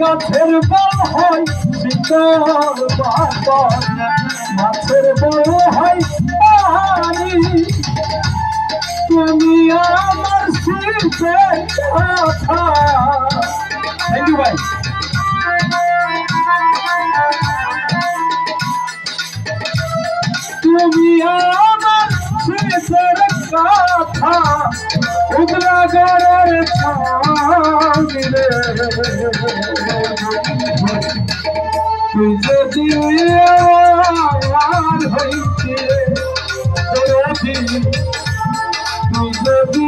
গাছের বল হয় শীতল বাতাস, মাছের বল হয় পানি। তুমি আমার শীতের কথা। থ্যাংক ইউ ভাই। তুমি আমার শীতের কথা উদলাগরের ছাগিরে। তুই যদি আমার হইতে দরদি, তুই যদি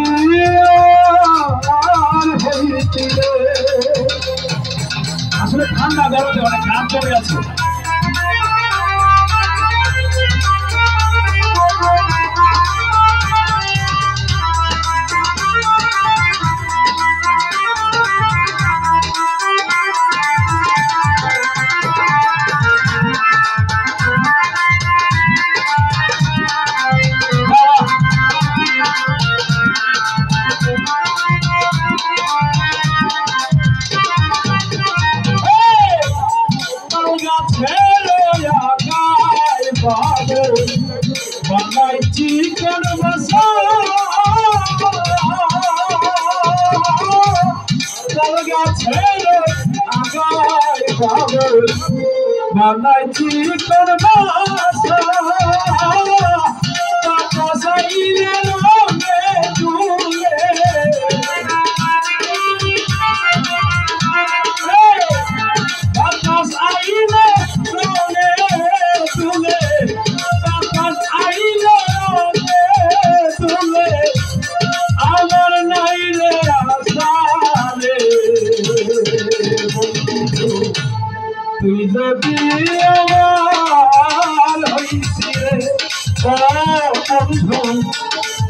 আমার হইতে। আসলে ঠান্ডা গরমে অনেক গান চলে আছে। বানাই চিকন মশলা গাছের আগায় বাবুল, বানাই চিকন মশলা সাইলে রঙে দুলে। বাতাস আইলে রঙে দুলে, বাতাস আইলে রঙে দুলে। আমার নাইলে আসারে বন্ধু, তুই যদি আমার হইছিলে ও বন্ধু,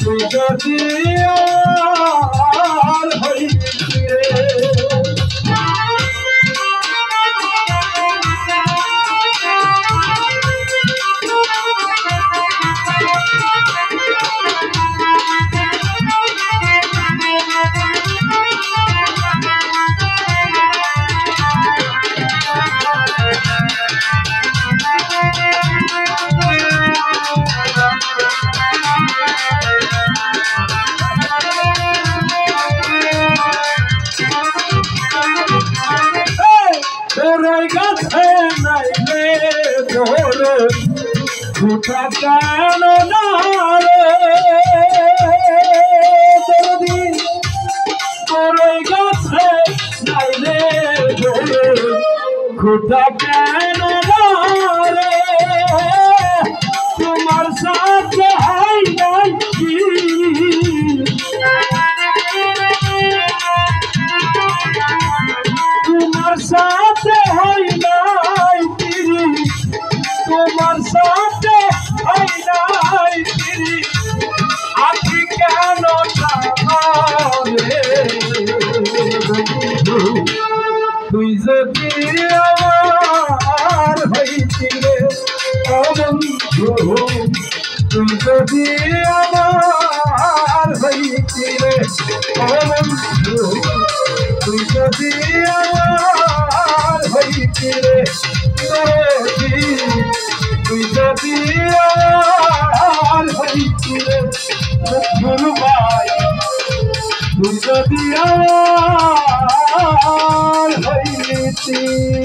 তুই যদি আমার হইছিলে। তোরই গাছে নাইলে তোর ফুটা কেন না রে দরদি, তোরই গাছে নাইলে তোর ফুটা কেন না রে। তোমার সাথে হয় নাই কি, তোমার সাথে হয় নাই তিরি, তোমার সাথে হয় নাই তিরি। আছি কেন রে তুই যদি আমার হইছিলে ও বন্ধু, তুই যদি আমার হইছিলে ও বন্ধু, তুই যদি আমার হইছিলে দরদি, তুই যদি আমার হইছিলে বন্ধু ভাই, তুই যদি আমার হইছিলে।